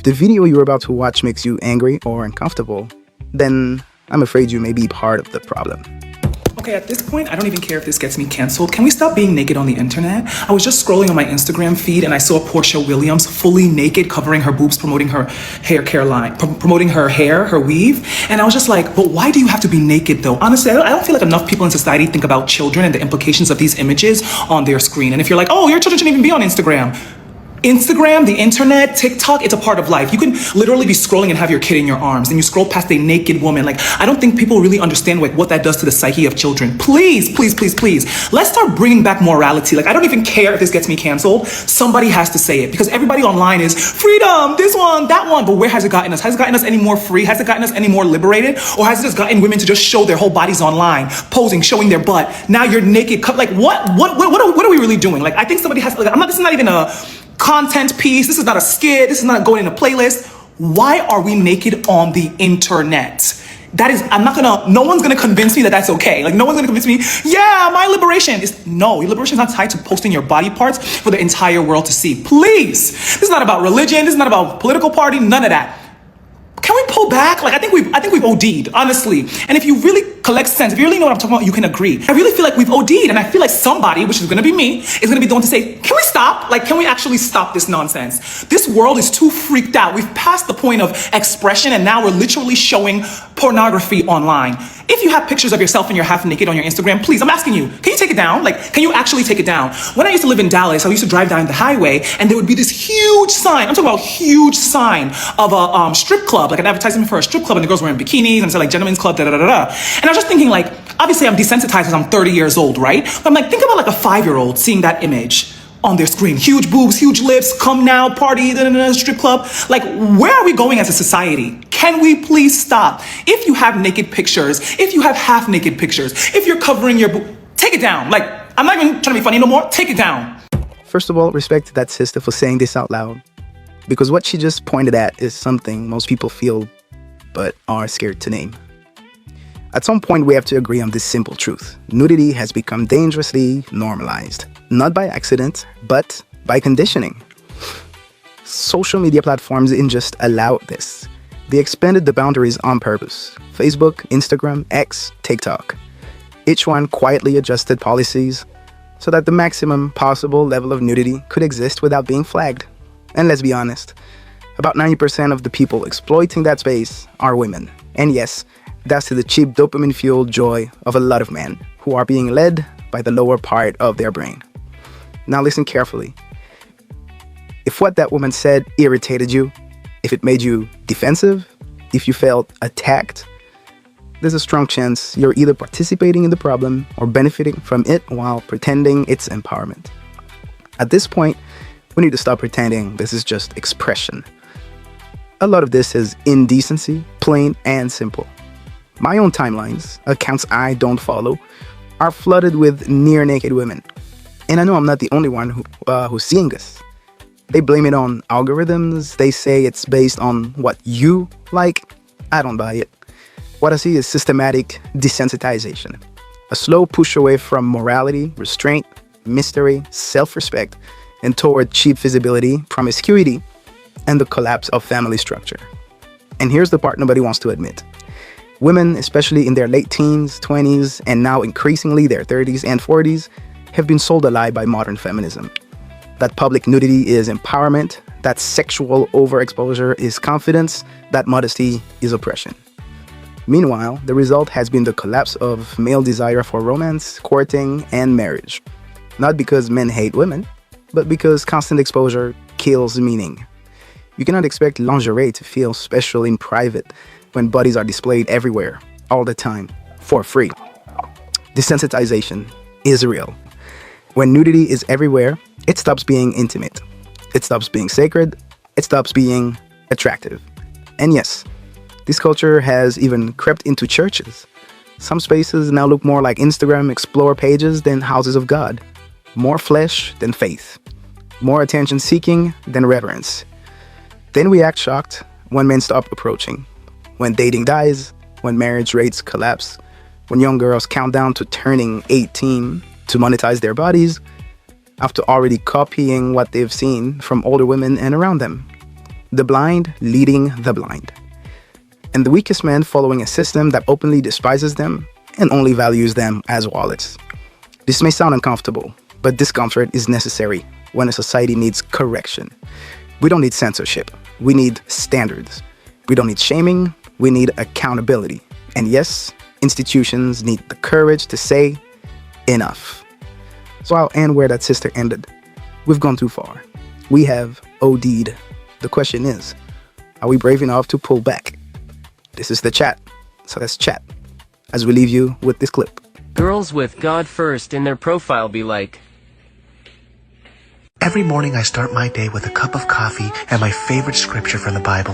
If the video you're about to watch makes you angry or uncomfortable, then I'm afraid you may be part of the problem. Okay, at this point, I don't even care if this gets me canceled. Can we stop being naked on the internet? I was just scrolling on my Instagram feed and I saw Portia Williams fully naked, covering her boobs, promoting her hair care line, promoting her hair, her weave. And I was just like, but why do you have to be naked though? Honestly, I don't feel like enough people in society think about children and the implications of these images on their screen. And if you're like, oh, your children shouldn't even be on Instagram. Instagram, the internet, TikTok, it's a part of life. You can literally be scrolling and have your kid in your arms and you scroll past a naked woman. Like, I don't think people really understand what that does to the psyche of children. Please, please, please, please. Let's start bringing back morality. Like, I don't even care if this gets me canceled. Somebody has to say it because everybody online is freedom, this one, that one. But where has it gotten us? Has it gotten us any more free? Has it gotten us any more liberated? Or has it just gotten women to just show their whole bodies online, posing, showing their butt? Now you're naked. Like, what are we really doing? Like, I think somebody has to, like, this is not even a content piece. This is not a skit. This is not going in a playlist. Why are we naked on the internet? No one's gonna convince me that that's okay. Like, no one's gonna convince me, yeah, my liberation is, no, your liberation is not tied to posting your body parts for the entire world to see. Please. This is not about religion. This is not about political party, none of that. Can we pull back? Like, I think we've OD'd, honestly. And if you really collect sense, if you really know what I'm talking about, you can agree. I really feel like we've OD'd, and I feel like somebody, which is gonna be me, is gonna be the one to say, can we stop? Like, can we actually stop this nonsense? This world is too freaked out. We've passed the point of expression, and now we're literally showing pornography online. If you have pictures of yourself and you're half naked on your Instagram, please, I'm asking you, can you take it down? Like, can you actually take it down? When I used to live in Dallas, I used to drive down the highway, and there would be this huge sign, I'm talking about huge sign of a strip club, like an advertisement for a strip club, and the girls were in bikinis, and it's like gentlemen's club, da da da da. And I was just thinking, like, obviously I'm desensitized because I'm 30 years old, right? But I'm like, think about like a 5-year-old seeing that image on their screen. Huge boobs, huge lips, come now, party, da, da, da, strip club. Like, where are we going as a society? Can we please stop? If you have naked pictures, if you have half naked pictures, if you're covering your boob, take it down. Like, I'm not even trying to be funny no more. Take it down. First of all, respect to that sister for saying this out loud, because what she just pointed at is something most people feel but are scared to name. At some point, we have to agree on this simple truth. Nudity has become dangerously normalized, not by accident, but by conditioning. Social media platforms didn't just allow this. They expanded the boundaries on purpose. Facebook, Instagram, X, TikTok. Each one quietly adjusted policies so that the maximum possible level of nudity could exist without being flagged. And let's be honest, about 90% of the people exploiting that space are women. And yes, that's to the cheap dopamine-fueled joy of a lot of men who are being led by the lower part of their brain. Now listen carefully. If what that woman said irritated you, if it made you defensive, if you felt attacked, there's a strong chance you're either participating in the problem or benefiting from it while pretending it's empowerment. At this point, we need to stop pretending this is just expression. A lot of this is indecency, plain and simple. My own timelines, accounts I don't follow, are flooded with near-naked women. And I know I'm not the only one who's seeing this. They blame it on algorithms. They say it's based on what you like. I don't buy it. What I see is systematic desensitization. A slow push away from morality, restraint, mystery, self-respect, and toward cheap visibility, promiscuity, and the collapse of family structure. And here's the part nobody wants to admit. Women, especially in their late teens, 20s, and now increasingly their 30s and 40s, have been sold a lie by modern feminism. That public nudity is empowerment, that sexual overexposure is confidence, that modesty is oppression. Meanwhile, the result has been the collapse of male desire for romance, courting, and marriage. Not because men hate women, but because constant exposure kills meaning. You cannot expect lingerie to feel special in private when bodies are displayed everywhere, all the time, for free. Desensitization is real. When nudity is everywhere, it stops being intimate. It stops being sacred. It stops being attractive. And yes, this culture has even crept into churches. Some spaces now look more like Instagram Explore pages than houses of God. More flesh than faith. More attention-seeking than reverence. Then we act shocked when men stop approaching. When dating dies, when marriage rates collapse, when young girls count down to turning 18 to monetize their bodies after already copying what they've seen from older women and around them. the blind leading the blind, and the weakest men following a system that openly despises them and only values them as wallets. This may sound uncomfortable, but discomfort is necessary when a society needs correction. We don't need censorship. We need standards. We don't need shaming. We need accountability. And yes, institutions need the courage to say enough. So I'll end where that sister ended. We've gone too far. We have OD'd. The question is, are we brave enough to pull back? This is the chat. So let's chat as we leave you with this clip. Girls with God first in their profile be like, every morning I start my day with a cup of coffee and my favorite scripture from the Bible.